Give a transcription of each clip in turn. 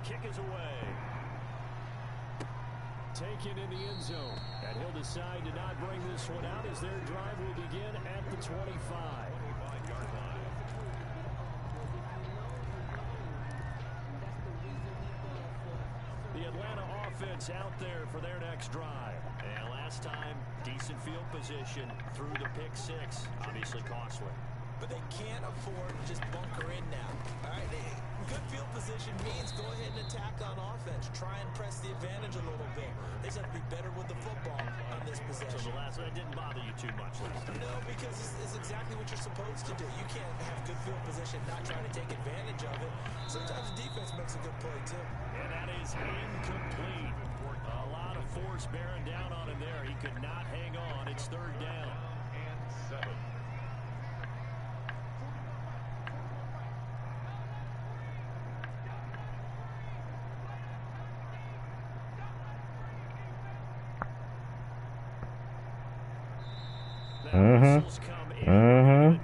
kick is away. Taken in the end zone. And he'll decide to not bring this one out as their drive will begin at the 25. The Atlanta offense out there for their next drive. And last time, decent field position through the pick six. Obviously costly. But they can't afford to just bunker in now. All right, good field position means go ahead and attack on offense. Try and press the advantage a little bit. They just have to be better with the football on this possession. So the last one didn't bother you too much last time? No, because it's exactly what you're supposed to do. You can't have good field position, not trying to take advantage of it. Sometimes the defense makes a good play, too. And that is incomplete. A lot of force bearing down on him there. He could not hang on. It's third down. And 7.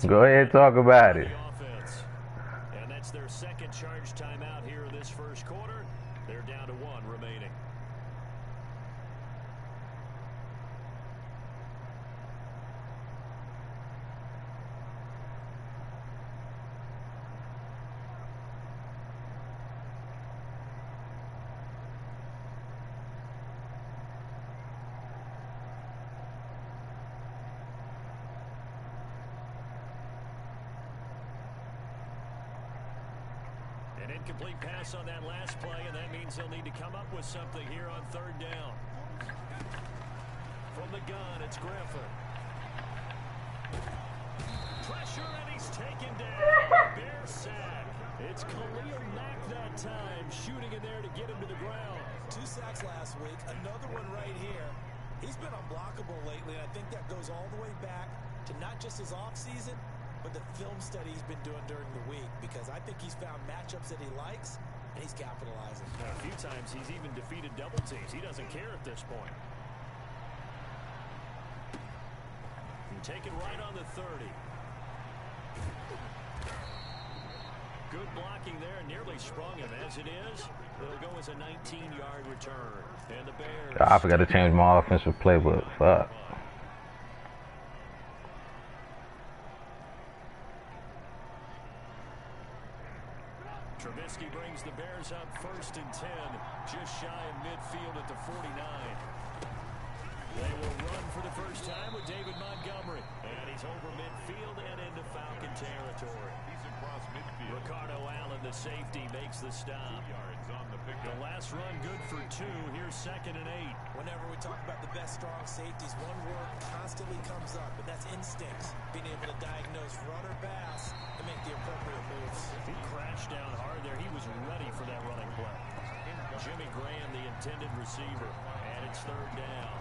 Go ahead and talk about it. And that's their second charge timeout here in this first quarter. They're down to 1 remaining. An incomplete pass on that last play, and that means they'll need to come up with something here on third down. From the gun, it's Griffin. Pressure, and he's taken down. Bear sack. It's Khalil Mack that time, shooting in there to get him to the ground. 2 sacks last week, another one right here. He's been unblockable lately, and I think that goes all the way back to not just his offseason, but the film study he's been doing during the week, because I think he's found matchups that he likes, and he's capitalizing. Now, a few times he's even defeated double teams. He doesn't care at this point. And take it right on the 30. Good blocking there, nearly sprung him. As it is, it'll go as a 19-yard return. And the Bears... I forgot to change my offensive playbook. Fuck. Trubisky brings the Bears up 1st and 10, just shy of midfield at the 49. They will run for the first time with David Montgomery. And he's over midfield and into Falcon territory. He's across midfield. Ricardo Allen, the safety, makes the stop. 2 yards on the pickup. The last run good for 2. Here's 2nd and 8. Whenever we talk about the best strong safeties, one word constantly comes up, and that's instincts. Being able to diagnose run or pass and make the appropriate moves. He crashed down hard there. He was ready for that running play. Jimmy Graham, the intended receiver, and it's third down.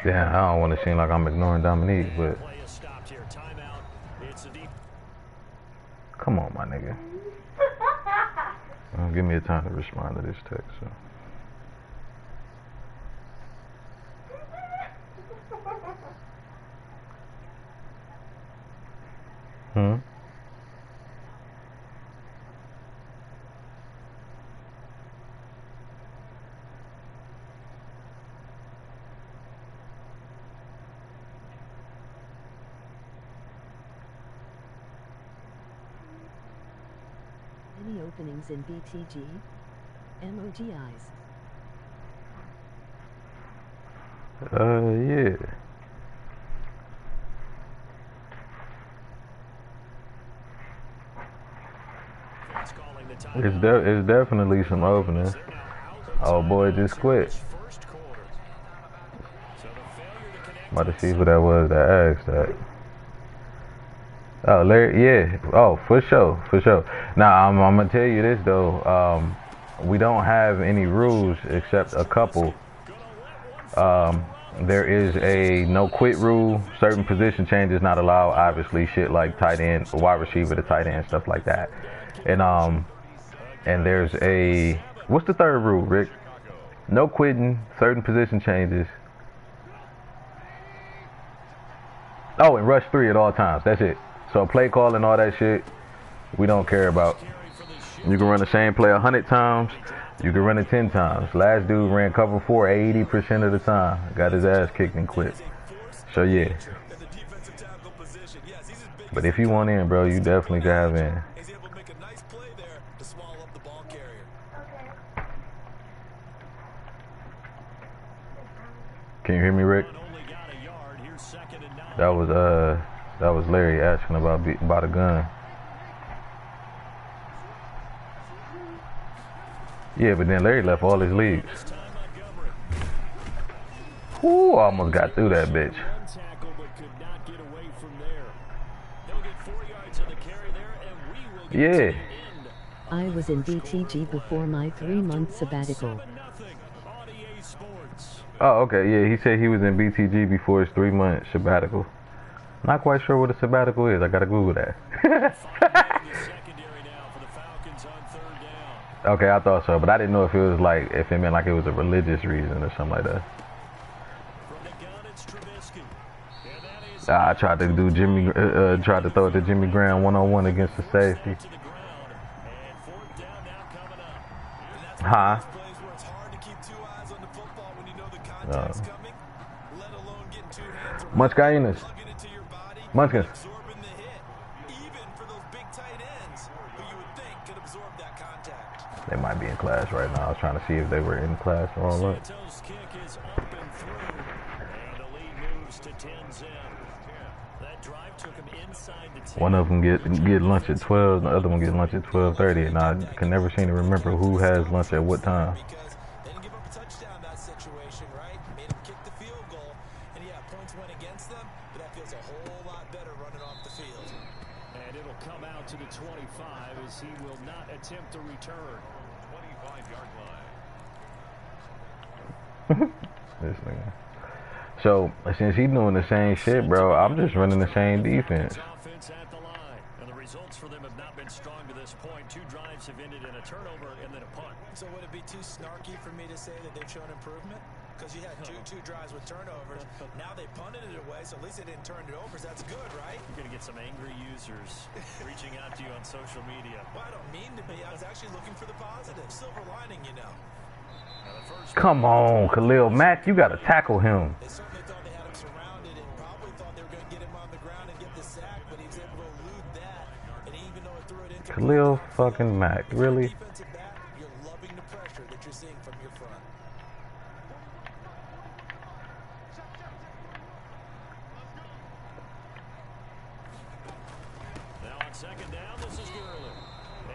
Damn, I don't want to seem like I'm ignoring Dominique, but come on, my nigga. Give me a time to respond to this text. So. Any openings in BTG? MOGIs. Yeah. It's definitely some openings. Oh boy, just quit. About to see who that was that asked that. Oh, Larry, yeah. Oh, for sure, for sure. Now, I'm gonna tell you this though. We don't have any rules except a couple. There is a no quit rule. Certain position changes not allowed. Obviously, shit like tight end, wide receiver to tight end, stuff like that. And there's a, what's the third rule, Rick? No quitting. Certain position changes. Oh, and rush 3 at all times. That's it. So play call and all that shit, we don't care about. You can run the same play 100 times. You can run it 10 times. Last dude ran cover 4 80% of the time. Got his ass kicked and quit. So yeah. But if you want in, bro, you definitely can have in. He's able to make a nice play there to swallow up the ball carrier. Can you hear me, Rick? That was Larry asking about a gun. Yeah, but then Larry left all his leads. Whoo, almost got through that bitch. Yeah. I was in BTG before my 3-month sabbatical. Oh, okay, yeah, he said he was in BTG before his 3-month sabbatical. Not quite sure what a sabbatical is. I gotta Google that. Okay, I thought so, but I didn't know if it was like, if it meant like it was a religious reason or something like that. I tried to do tried to throw it to Jimmy Graham 1-on-1 against the safety. Huh? Munchkins. Munchkins. They might be in class right now. I was trying to see if they were in class or all that. One of them get lunch at 12, the other one get lunch at 12:30, and I can never seem to remember who has lunch at what time. They didn't give up a touchdown that situation, right? Made them kick the field goal, and yeah, points went against them, but that feels a whole lot better running off the field. And it'll come out to the 25 as he will not attempt to return. 25-yard line. This nigga. So since he's doing the same shit, bro, I'm just running the same defense. At the line. And the results for them have not been strong to this point. 2 drives have ended in a turnover and then a punt. So would it be too snarky for me to say that they've shown improvement? Because you had two drives with turnovers. Now they punted it away, so at least they didn't turn it over. So that's good, right? You're going to get some angry users reaching out to you on social media. Well, I don't mean to be. I was actually looking for the positive. Silver lining, you know. Come on, Khalil Mack, you got to tackle him. They certainly thought they had him surrounded and probably thought they were going to get him on the ground and get the sack, but he was able to elude that. And even though it threw it into Khalil fucking Mack, really? defensive back, you're loving the pressure that you're seeing from your front. Now on second down, this is Gurley.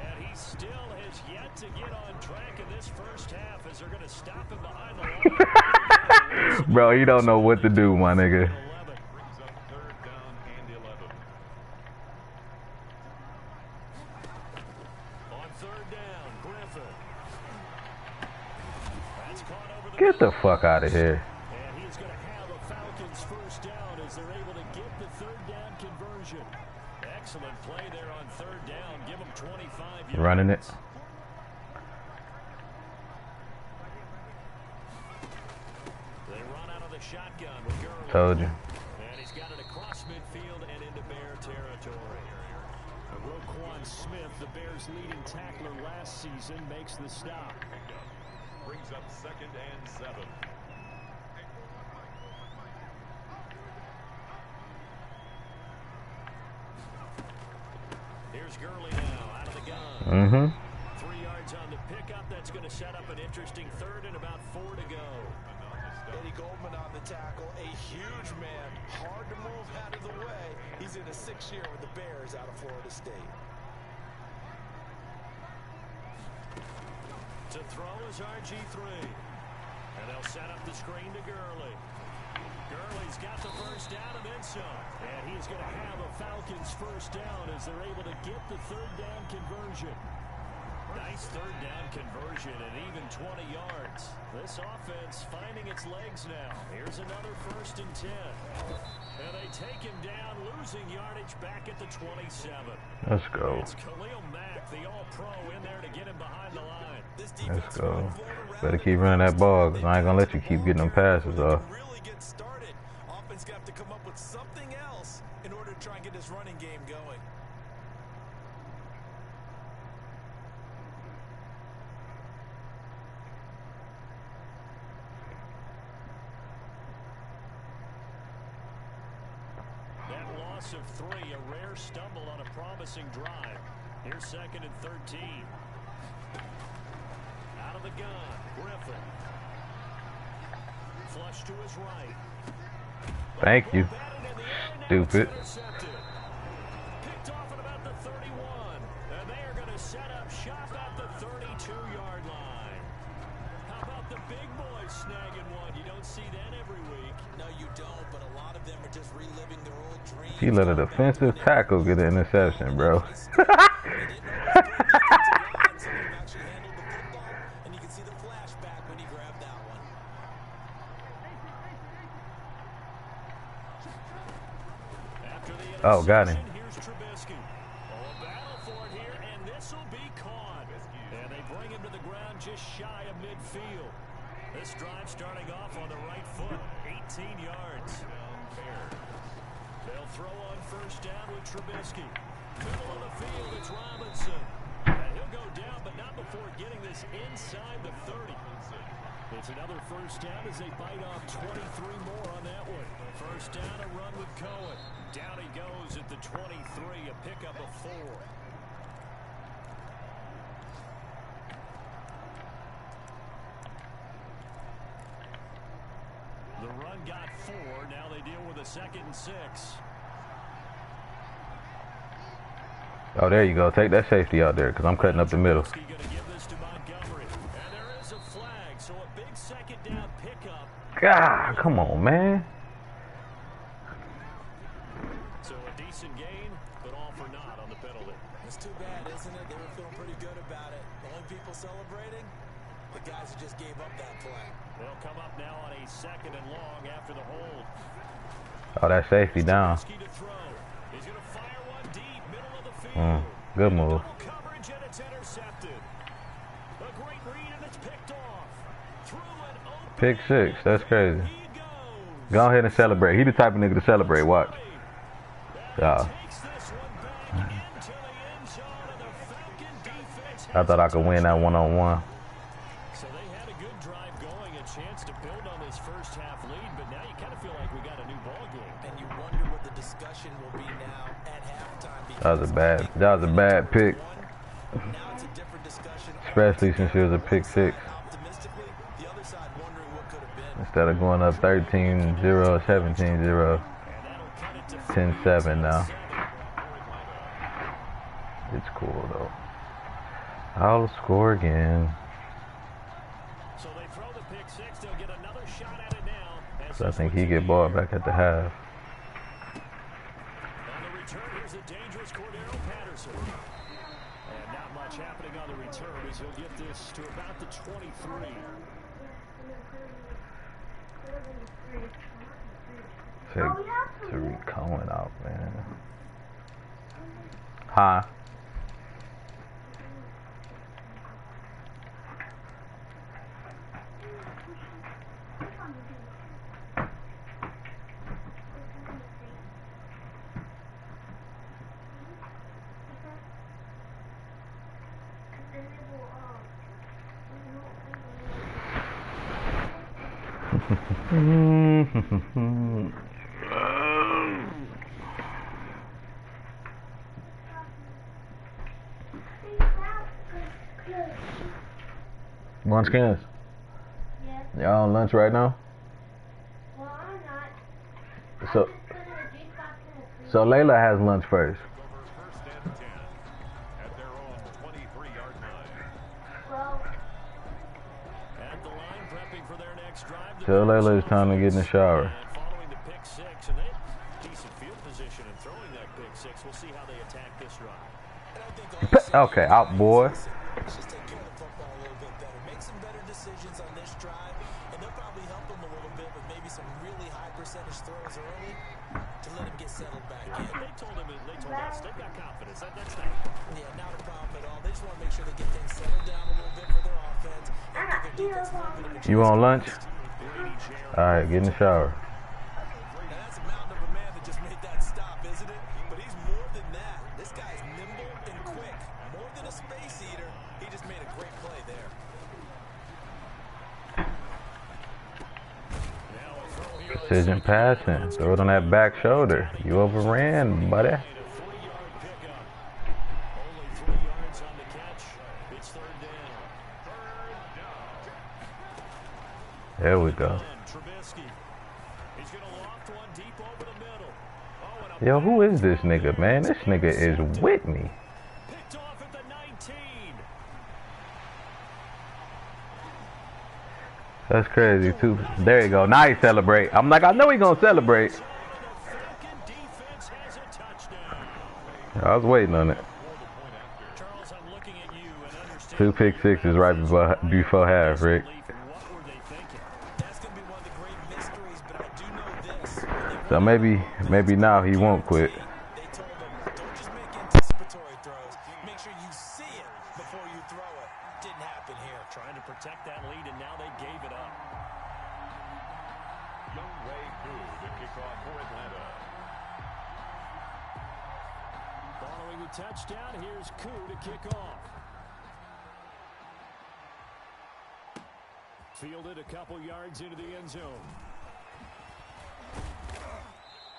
And he still has yet to get on track in this first half as they're going to stop him behind the line. Bro, you don't know what to do, my nigga. Brings up 3rd down and 11. On 3rd down, Griffin. That's caught over the Get the middle. fuck out of here. And he's going to have a Falcons first down as they're able to get the 3rd down conversion. Excellent play there on 3rd down. Give them 25 yards. Running it. They run out of the shotgun with Gurley. Told you. And he's got it across midfield and into Bear territory. Roquan Smith, the Bears' leading tackler last season, makes the stop. Brings up 2nd and 7. Here's Gurley now out of the gun. 3 yards on the pickup. That's going to set up an interesting 3rd and about 4 to go. Eddie Goldman on the tackle, a huge man, hard to move out of the way. He's in a 6th year with the Bears out of Florida State. To throw is RG3. And they'll set up the screen to Gurley. Gurley's got the first down and then some. And he's going to have a Falcons first down as they're able to get the 3rd down conversion. nice third down conversion and even 20 yards. This offense finding its legs now. Here's another 1st and 10. And they take him down, losing yardage back at the 27. Let's go. It's Khalil Mack, the all-pro, in there to get him behind the line. Let's go. Better keep running that ball, because I ain't going to let you keep getting them passes off. Really get started. Offense got to come up with something else in order to try and get this running game going. Of 3, a rare stumble on a promising drive. Here's 2nd and 13. Out of the gun, Griffin. Flush to his right. Thank you. Stupid. Picked off at about the 31. And they are going to set up shop at the 32-yard line. How about the big boys snagging one? You don't see that every week. No, you don't, but a lot of them are just reliving their old dreams. He let a defensive tackle get an interception, bro. Oh, got him. Here's Trubisky. Oh, a battle for it here, and this will be caught. And they bring him to the ground just shy of midfield. This drive starting off on the right foot, 18 yards. They'll throw on 1st down with Trubisky. Middle of the field, it's Robinson. And he'll go down, but not before getting this inside the 30. It's another 1st down as they bite off 23 more on that one. 1st down, a run with Cohen. Down he goes at the 23, a pickup of 4. The run got 4. Now they deal with a 2nd and 6. Oh, there you go. Take that safety out there, because I'm cutting up the middle. Gonna give this to Montgomery. And there is a flag, so a big 2nd down pickup. God, come on, man. So a decent gain, but all for naught on the penalty. It's too bad, isn't it? They were feeling pretty good about it. The only people celebrating, the guys who just gave up that play. They'll come up now on a 2nd and long after the hold. Oh, that safety down. He's going to fire one deep, middle of the field. Good move. Double coverage and it's intercepted. A great read and it's picked off. Through an open. Pick 6. That's crazy. Go ahead and celebrate. He the type of nigga to celebrate. Watch. Yeah. I thought I could win that one-on-one. So they had a good drive going, a chance to build on this 1st half lead, but now you kind of feel like we got a new ball game. And you wonder what the discussion will be now at halftime. That was a bad pick. Now it's a different discussion. Especially since it was a pick 6. Optimistically, the other side wondering what could have been. Instead of going up 13-0, 17-0, 10-7 now. It's cool though. I'll score again. So they throw the pick 6. They'll get another shot at it now. So I think he get ball back at the half. On the return, here's a dangerous Cordero Patterson. And not much happening on the return as he'll get this to about the 23. Take Tariq Cohen out, man. Huh? Lunch cans? Yeah. Y'all on lunch right now? Well, I'm not. So, I'm just putting a juice box in the freezer. so Layla has lunch first. Over 1st and 10 at their own 23-yard line. Well, At the line, prepping for their next drive. Tell Layla it's time to get in the shower. And following the pick 6, and they decent field position and throwing that pick 6. We'll see how they attack this drive. And I think Okay, out boy. let's just take him a little bit with maybe some really high percentage throws early to let him get settled back in. They told us they've got confidence. That's not. Yeah, not a problem at all. They just want to make sure they get things settled down a little bit for their offense and give their defense a little bit of a chance. You on lunch? All right, get in the shower. Now that's a mountain of a man that just made that stop, isn't it? But he's more than that. This guy's nimble and quick. More than a space eater. He just made a great play there. Precision passing. Throw it on that back shoulder. You overran, buddy. There we go. Yo, who is this nigga, man? This nigga is with me. That's crazy, too. There you go. Now he celebrate. I'm like, I know he gonna celebrate. I was waiting on it. 2 pick sixes right before half, Rick. So maybe now he won't quit. They told him, don't just make anticipatory throws. Make sure you see it before you throw it. Didn't happen here. Trying to protect that lead, and now they gave it up. Young Wei Koo to kick off for Atlanta. Following the touchdown, here's Koo to kick off. Fielded a couple yards into the end zone.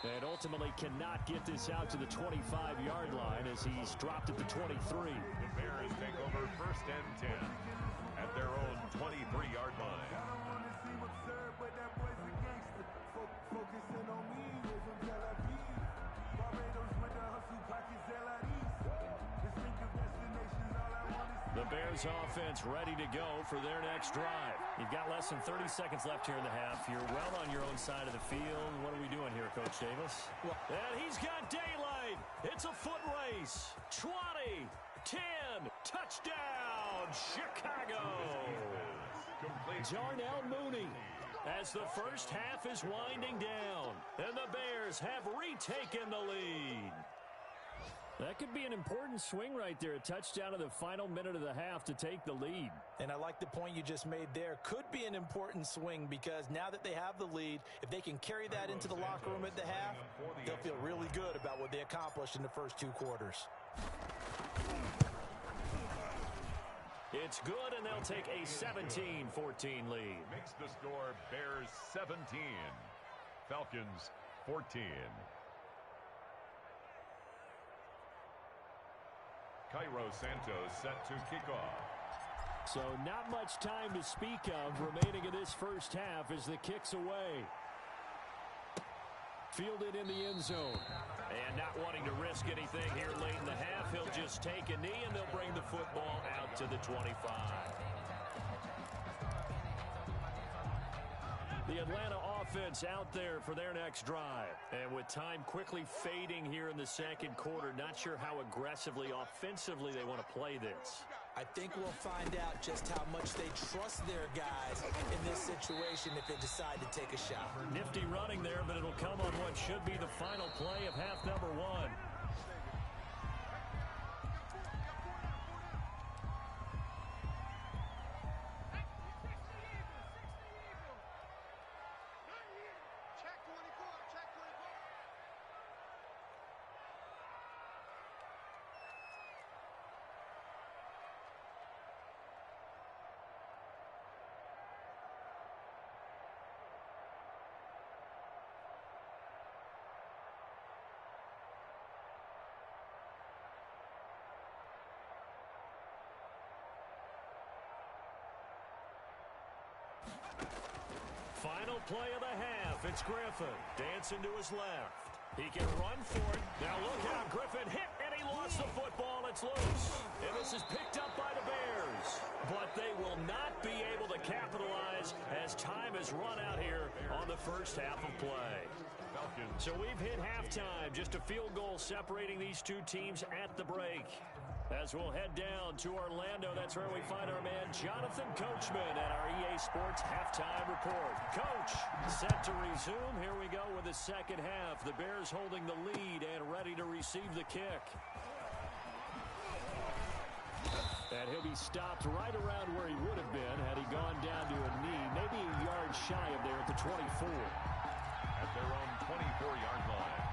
And ultimately cannot get this out to the 25-yard line as he's dropped at the 23. The Bears take over 1st and 10 at their own 23-yard line. The Bears offense ready to go for their next drive. You've got less than 30 seconds left here in the half. You're well on your own side of the field. What are we doing here, Coach Davis? And he's got daylight. It's a foot race. 20, 10, touchdown, Chicago. Darnell Mooney as the first half is winding down. And the Bears have retaken the lead. That could be an important swing right there. A touchdown in the final minute of the half to take the lead. And I like the point you just made there. Could be an important swing because now that they have the lead, if they can carry that into the locker room at the half, they'll feel really good about what they accomplished in the first 2 quarters. It's good, and they'll take a 17-14 lead. Makes the score Bears 17, Falcons 14. Cairo Santos set to kick off. So not much time to speak of remaining in this first half as the kick's away. Fielded in the end zone. And not wanting to risk anything here late in the half, he'll just take a knee and they'll bring the football out to the 25. The Atlanta offense out there for their next drive. And with time quickly fading here in the second quarter, not sure how aggressively, offensively they want to play this. I think we'll find out just how much they trust their guys in this situation if they decide to take a shot. Nifty running there, but it'll come on what should be the final play of half number 1. Final play of the half. It's Griffin dancing to his left. He can run for it. Now look out. Griffin hit, and he lost the football. It's loose. And this is picked up by the Bears. But they will not be able to capitalize as time has run out here on the first half of play. So we've hit halftime. Just a field goal separating these two teams at the break. As we'll head down to Orlando, that's where we find our man Jonathan Coachman at our EA Sports Halftime Report. Coach, set to resume. Here we go with the second half. The Bears holding the lead and ready to receive the kick. And he'll be stopped right around where he would have been had he gone down to a knee, maybe a yard shy of there at the 24. At their own 24-yard line.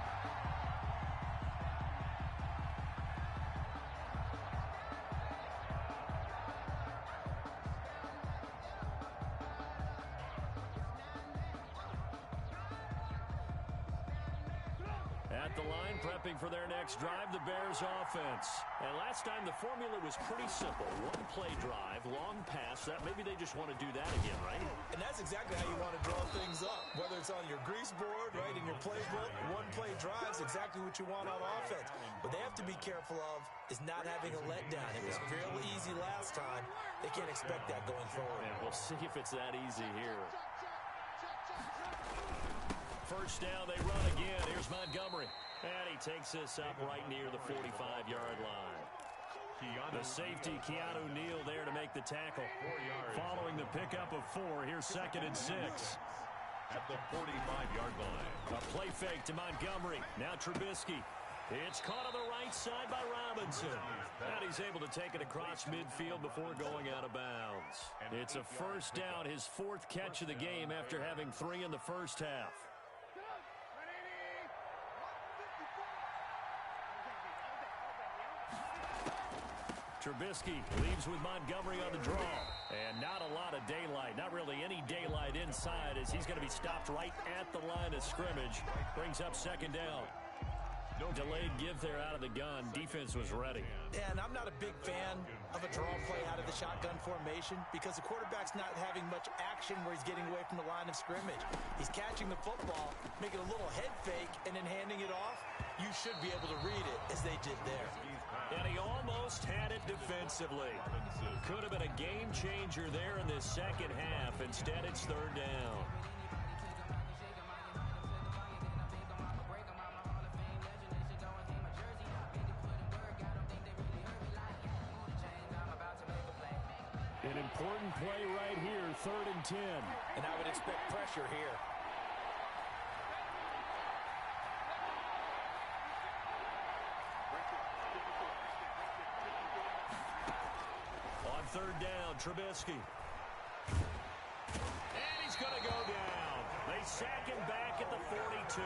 At the line, prepping for their next drive, the Bears offense. And last time, the formula was pretty simple. One play drive, long pass. That maybe they just want to do that again, right? And that's exactly how you want to draw things up. Whether it's on your grease board, right, in your playbook, one play drive is exactly what you want on offense. What they have to be careful of is not having a letdown. It was fairly easy last time. They can't expect that going forward. And we'll see if it's that easy here. First down, they run again. Here's Montgomery. And he takes this up right near the 45-yard line. The safety, Keanu Neal, there to make the tackle. Following the pickup of 4, here's 2nd and 6. At the 45-yard line. A play fake to Montgomery. Now Trubisky. It's caught on the right side by Robinson. And he's able to take it across midfield before going out of bounds. It's a first down, his 4th catch of the game after having 3 in the first half. Trubisky leaves with Montgomery on the draw. And not a lot of daylight, not really any daylight inside as he's going to be stopped right at the line of scrimmage. Brings up 2nd down. No delayed give there out of the gun. Defense was ready. And I'm not a big fan of a draw play out of the shotgun formation because the quarterback's not having much action where he's getting away from the line of scrimmage. He's catching the football, making a little head fake, and then handing it off. You should be able to read it as they did there. And he almost had it defensively. Could have been a game changer there in this second half. Instead, it's 3rd down. An important play right here, 3rd and 10. And I would expect pressure here. On 3rd down, Trubisky. And he's going to go down. They sack him back at the 42.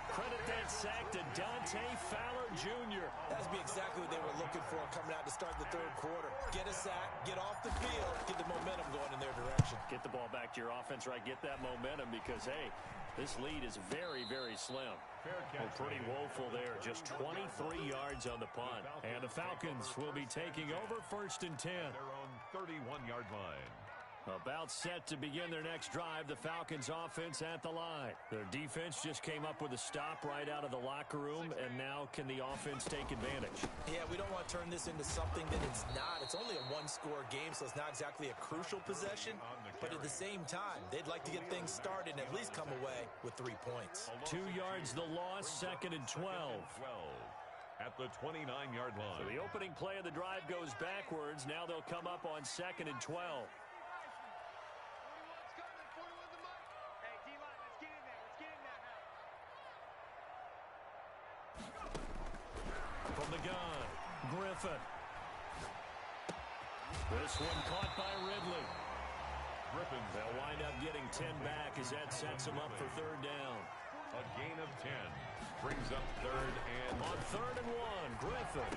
Credit that sack to Dante Fowler Jr. That would be exactly what they were looking for coming out to start the 3rd quarter. Get a sack, get off the field, get the momentum going in their direction. Get the ball back to your offense, right? Get that momentum because, hey, this lead is very, very slim. Well, pretty woeful there. Just 23 yards on the punt. And the Falcons will be taking over 1st and 10. Their own 31-yard line. About set to begin their next drive, the Falcons offense at the line. Their defense just came up with a stop right out of the locker room, and now can the offense take advantage? Yeah, we don't want to turn this into something that it's not. It's only a one-score game, so it's not exactly a crucial possession. But at the same time, they'd like to get things started and at least come away with 3 points. 2 yards the loss, 2nd and 12. At the 29-yard line. So the opening play of the drive goes backwards. Now they'll come up on 2nd and 12. From the gun, Griffin. This one caught by Ridley. Griffin. They'll wind up getting 10 back as that sets them up for 3rd down. A gain of 10 brings up 3rd and... On 3rd and 1, Griffin.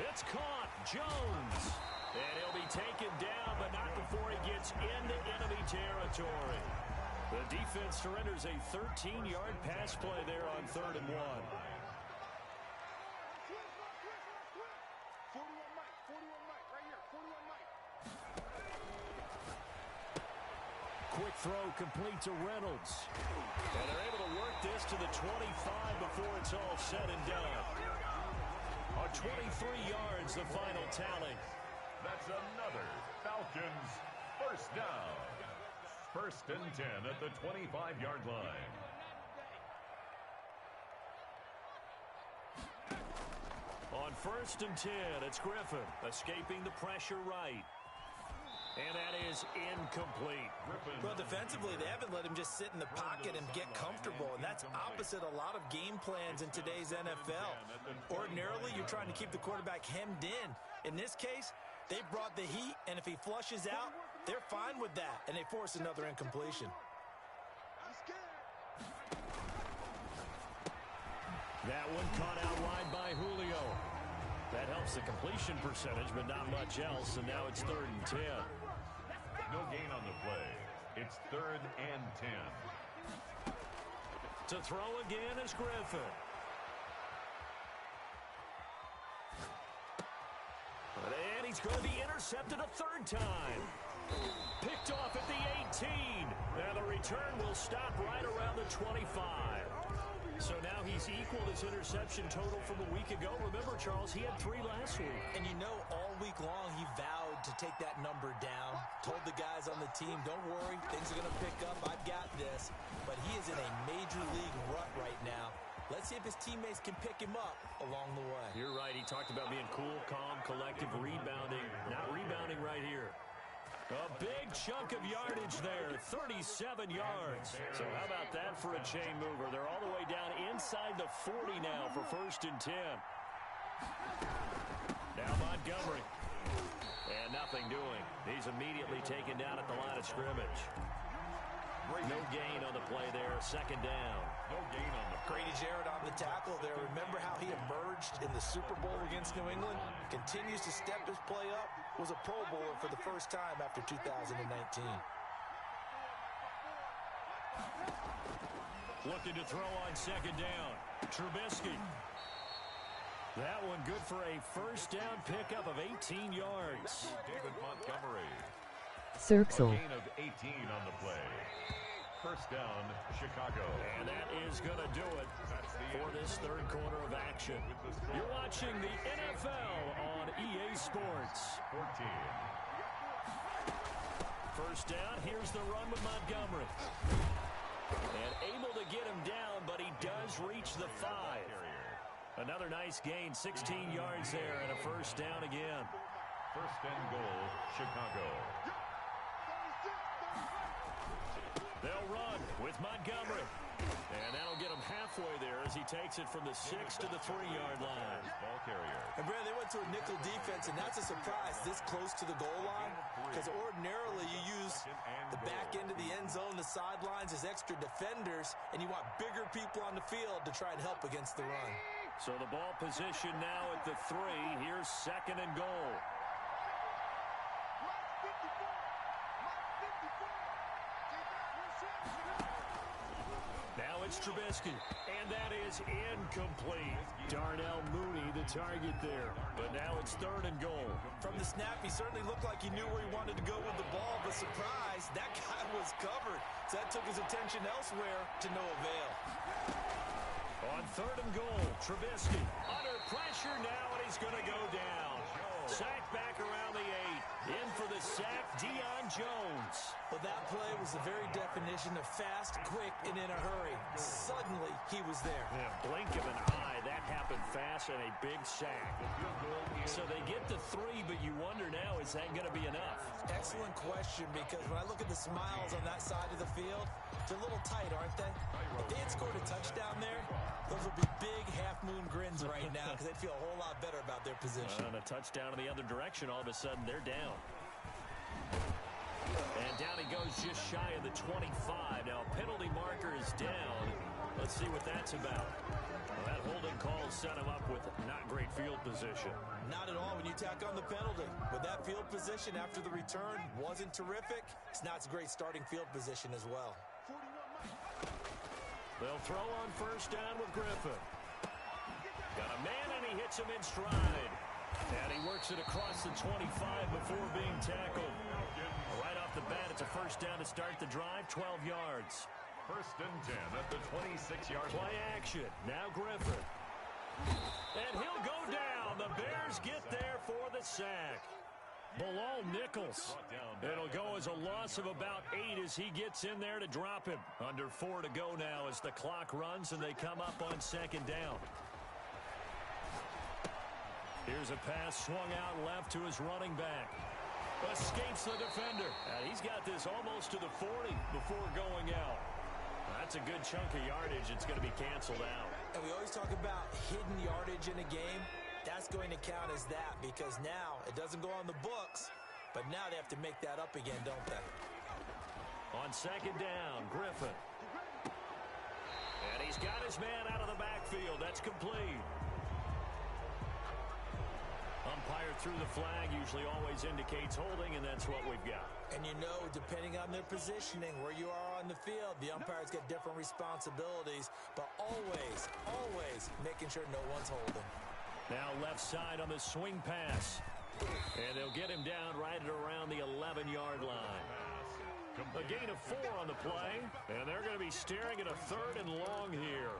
It's caught. Jones. And he'll be taken down, but not before he gets into enemy territory. The defense surrenders a 13-yard pass play there on 3rd and 1. Quick throw complete to Reynolds. And they're able to work this to the 25 before it's all said and done. 23 yards, the final tally. That's another Falcons first down. 1st and 10 at the 25-yard line. On On 1st and 10, it's Griffin escaping the pressure right. And that is incomplete. Well, defensively, they haven't let him just sit in the pocket and get comfortable, and that's opposite a lot of game plans in today's NFL. Ordinarily, you're trying to keep the quarterback hemmed in. In this case, they brought the heat, and if he flushes out, they're fine with that, and they force another incompletion. That one caught out wide by Julio. That helps the completion percentage, but not much else, and now it's 3rd and 10. No gain on the play. It's 3rd and 10. To throw again is Griffin. And he's going to be intercepted a 3rd time. Picked off at the 18. Now the return will stop right around the 25. So now he's equaled his interception total from a week ago. Remember, Charles, he had 3 last week. And you know, all week long, he vowed to take that number down. Told the guys on the team, don't worry, things are going to pick up. I've got this. But he is in a major league rut right now. Let's see if his teammates can pick him up along the way. You're right. He talked about being cool, calm, collective, rebounding. Not rebounding right here. A big chunk of yardage there, 37 yards. So how about that for a chain mover? They're all the way down inside the 40 now for 1st and 10. Now Montgomery. And nothing doing. He's immediately taken down at the line of scrimmage. No gain on the play there, 2nd down. No gain on the play. Grady Jarrett on the tackle there. Remember how he emerged in the Super Bowl against New England? Continues to step his play up. Was a Pro Bowler for the first time after 2019. Looking to throw on 2nd down. Trubisky. That one good for a 1st down pickup of 18 yards. David Montgomery. Circle. A gain of 18 on the play. 1st down, Chicago. And that is going to do it for this 3rd quarter of action. You're watching the NFL on EA Sports. 14. 1st down, here's the run with Montgomery. And able to get him down, but he does reach the 5. Another nice gain, 16 yards there, and a 1st down again. 1st and goal, Chicago. They'll run with Montgomery. And that'll get him halfway there as he takes it from the 6 to the 3-yard line. Ball carrier. And, Brad, they went to a nickel defense, and that's a surprise this close to the goal line, because ordinarily you use the back end of the end zone, the sidelines as extra defenders, and you want bigger people on the field to try and help against the run. So the ball position now at the 3. Here's 2nd and goal. Now it's Trubisky, and that is incomplete. Darnell Mooney, the target there. But now it's 3rd and goal. From the snap, he certainly looked like he knew where he wanted to go with the ball, but surprise, that guy was covered. So that took his attention elsewhere to no avail. On 3rd and goal, Trubisky under pressure now, and he's going to go down. Sacked back around the 8. In for the sack, Deion Jones. Well, that play was the very definition of fast, quick, and in a hurry. Suddenly, he was there. Yeah, blink of an eye. That happened fast and a big sack. So they get the 3, but you wonder now, is that going to be enough? Excellent question, because when I look at the smiles on that side of the field, they're a little tight, aren't they? If they had scored a touchdown there, those would be big half-moon grins right now because they'd feel a whole lot better about their position. And a touchdown in the other direction, all of a sudden they're down. And down he goes just shy of the 25. Now penalty marker is down. Let's see what that's about. Well, that holding call set him up with not great field position. Not at all when you tack on the penalty. With that field position after the return wasn't terrific, it's not a great starting field position as well. They'll throw on 1st down with Griffin. Got a man, and he hits him in stride. And he works it across the 25 before being tackled. Right off the bat, it's a 1st down to start the drive, 12 yards. 1st and 10 at the 26-yard line. Play action. Now Griffin. And he'll go down. The Bears get there for the sack. Bilal Nichols. It'll go as a loss of about 8 as he gets in there to drop him. Under 4 to go now as the clock runs and they come up on 2nd down. Here's a pass swung out left to his running back. Escapes the defender. And he's got this almost to the 40 before going out. That's a good chunk of yardage. It's going to be canceled out. And we always talk about hidden yardage in a game. That's going to count as that because now it doesn't go on the books, but now they have to make that up again, don't they? On second down, Griffin. And he's got his man out of the backfield. That's complete. Umpire threw the flag, usually always indicates holding, and that's what we've got. And you know, depending on their positioning, where you are on the field, the umpires get different responsibilities, but always, always making sure no one's holding. Now left side on the swing pass. And they'll get him down right at around the 11-yard line. A gain of 4 on the play, and they're going to be staring at a 3rd and long here.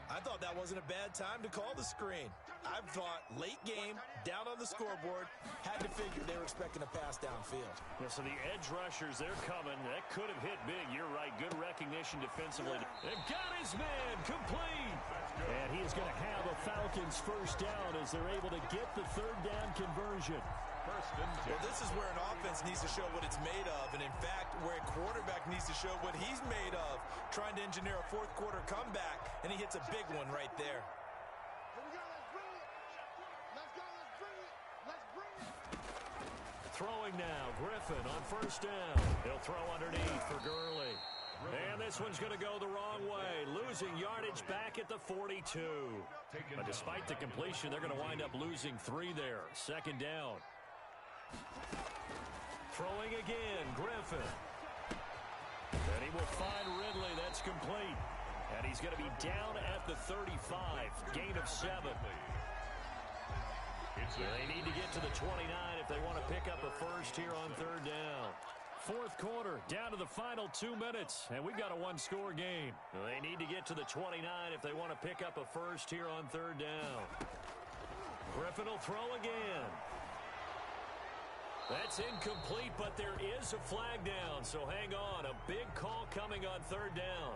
I thought that wasn't a bad time to call the screen. I thought late game, down on the scoreboard, had to figure they were expecting a pass downfield. Yeah, so the edge rushers, they're coming. That could have hit big. You're right. Good recognition defensively. They've got his man complete. And he is going to have a Falcons first down as they're able to get the 3rd down conversion. Well, this is where an offense needs to show what it's made of, and in fact, where a quarterback needs to show what he's made of, trying to engineer a 4th quarter comeback, and he hits a big one right there. Throwing now, Griffin on first down. He'll throw underneath for Gurley. And this one's going to go the wrong way, losing yardage back at the 42. But despite the completion, they're going to wind up losing 3 there. Second down. Throwing again, Griffin. And he will find Ridley. That's complete. And he's going to be down at the 35. Gain of 7. They need to get to the 29 if they want to pick up a first here on 3rd down. 4th quarter, down to the final 2 minutes, and we've got a 1-score game. They need to get to the 29 if they want to pick up a first here on 3rd down. Griffin will throw again. That's incomplete, but there is a flag down, so hang on. A big call coming on 3rd down.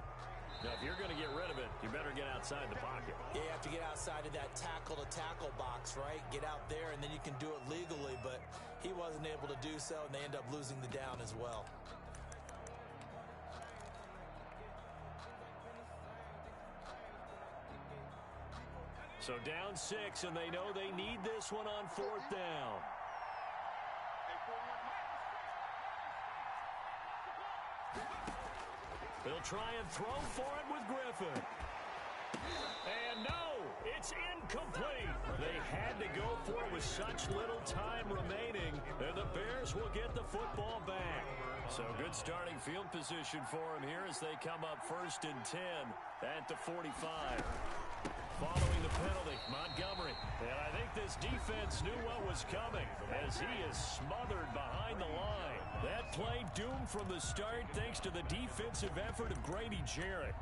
Now, if you're going to get rid of it, you better get outside the pocket. Yeah, you have to get outside of that tackle-to-tackle box, right? Get out there, and then you can do it legally, but he wasn't able to do so, and they end up losing the down as well. So down 6, and they know they need this one on 4th down. They'll try and throw for it with Griffin. And no, it's incomplete. They had to go for it with such little time remaining, and the Bears will get the football back. So good starting field position for them here as they come up 1st and 10 at the 45. Following the penalty, Montgomery. And I think this defense knew what was coming as he is smothered behind the line. That play doomed from the start thanks to the defensive effort of Grady Jarrett.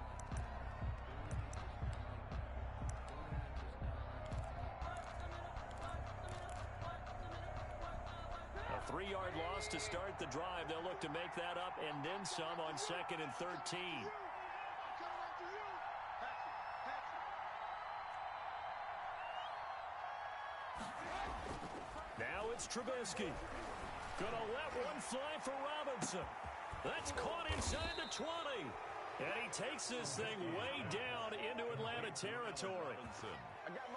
A 3-yard loss to start the drive. They'll look to make that up and then some on 2nd and 13. Now it's Trubisky. Gonna let one fly for Robinson. That's caught inside the 20. And he takes this thing way down into Atlanta territory.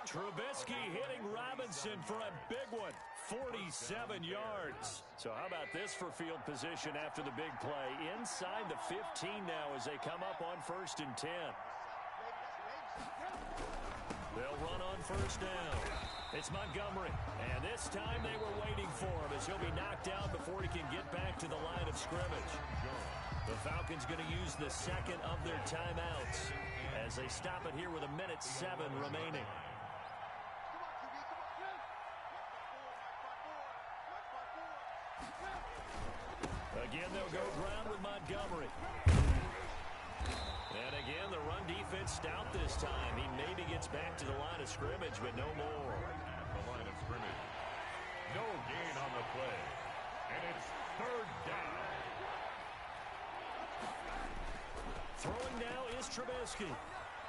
Trubisky hitting Robinson for a big one. 47 yards. So how about this for field position after the big play? Inside the 15 now as they come up on 1st and 10. They'll run on 1st down. It's Montgomery, and this time they were waiting for him as he'll be knocked down before he can get back to the line of scrimmage. The Falcons going to use the 2nd of their timeouts as they stop it here with 1:07 remaining. Again, they'll go ground with Montgomery. And again, the run defense stout this time. He maybe gets back to the line of scrimmage, but no more. The line of scrimmage. No gain on the play. And it's 3rd down. Throwing now is Trubisky.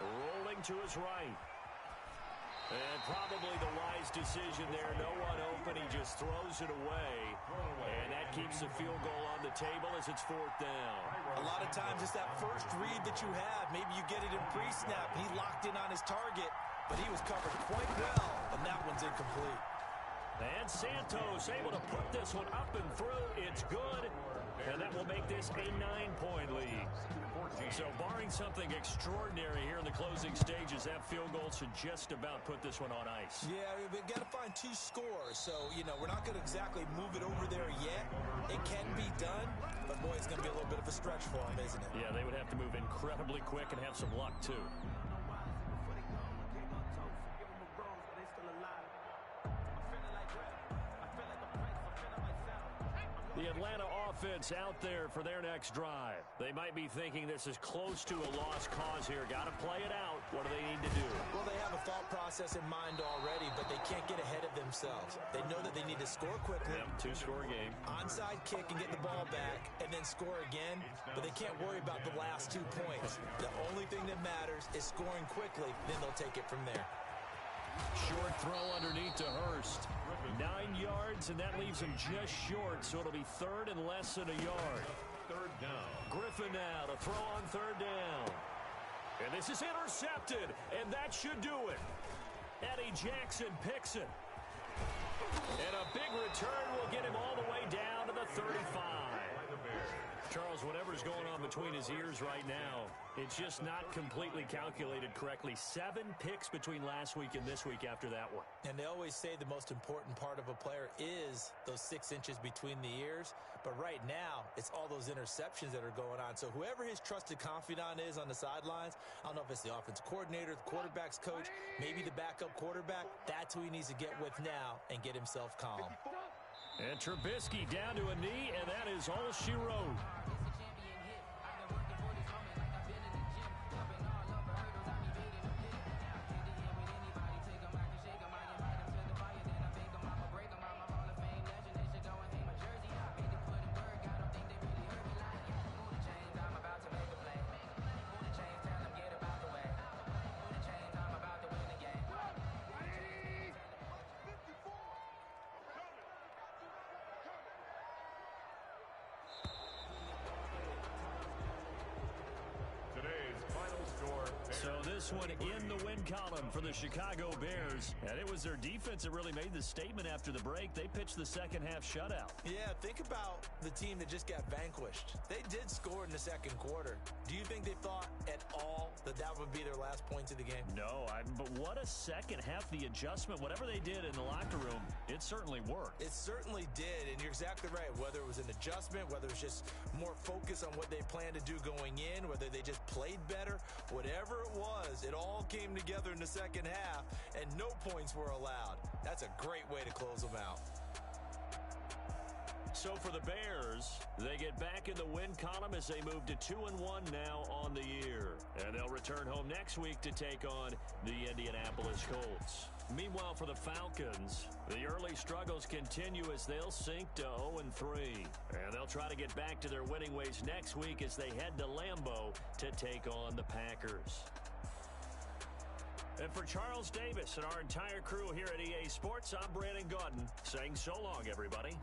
Rolling to his right. And probably the wise decision there. No one open. He just throws it away. And that keeps the field goal on the table as it's 4th down. A lot of times it's that first read that you have. Maybe you get it in pre-snap. He locked in on his target, but he was covered quite well, and that one's incomplete. And Santos able to put this one up and through. It's good. And that will make this a 9-point lead. So barring something extraordinary here in the closing stages, that field goal should just about put this one on ice. Yeah, we've got to find 2 scores. So, we're not going to exactly move it over there yet. It can be done, but, boy, it's going to be a little bit of a stretch for them, isn't it? Yeah, they would have to move incredibly quick and have some luck, too. The Atlanta offense out there for their next drive. They might be thinking this is close to a lost cause here. Got to play it out. What do they need to do? Well, they have a thought process in mind already, but they can't get ahead of themselves. They know that they need to score quickly. Yep, 2-score game. Onside kick and get the ball back, and then score again. But they can't worry about the last 2 points. The only thing that matters is scoring quickly. Then they'll take it from there. Short throw underneath to Hurst. 9 yards, and that leaves him just short, so it'll be 3rd and less than a yard. 3rd down. Griffin now to throw on 3rd down. And this is intercepted, and that should do it. Eddie Jackson picks it. And a big return will get him all the way down to the 35. Charles, whatever's going on between his ears right now, it's just not completely calculated correctly. 7 picks between last week and this week after that one. And they always say the most important part of a player is those 6 inches between the ears. But right now, it's all those interceptions that are going on. So whoever his trusted confidant is on the sidelines, I don't know if it's the offense coordinator, the quarterback's coach, maybe the backup quarterback, that's who he needs to get with now and get himself calm. And Trubisky down to a knee, and that is all she wrote. So this one in the win column for the Chicago Bears. And it was their defense that really made the statement after the break. They pitched the second half shutout. Yeah, think about the team that just got vanquished. They did score in the second quarter. Do you think they thought at all that that would be their last points of the game? No, but what a second half. The adjustment, whatever they did in the locker room, it certainly worked. It certainly did, and you're exactly right. Whether it was an adjustment, whether it was just more focus on what they planned to do going in, whether they just played better, whatever it was, it all came together in the second half, and no points were allowed. That's a great way to close them out. So for the Bears, they get back in the win column as they move to 2-1 now on the year. And they'll return home next week to take on the Indianapolis Colts. Meanwhile, for the Falcons, the early struggles continue as they'll sink to 0-3. And they'll try to get back to their winning ways next week as they head to Lambeau to take on the Packers. And for Charles Davis and our entire crew here at EA Sports, I'm Brandon Gaudin saying so long, everybody.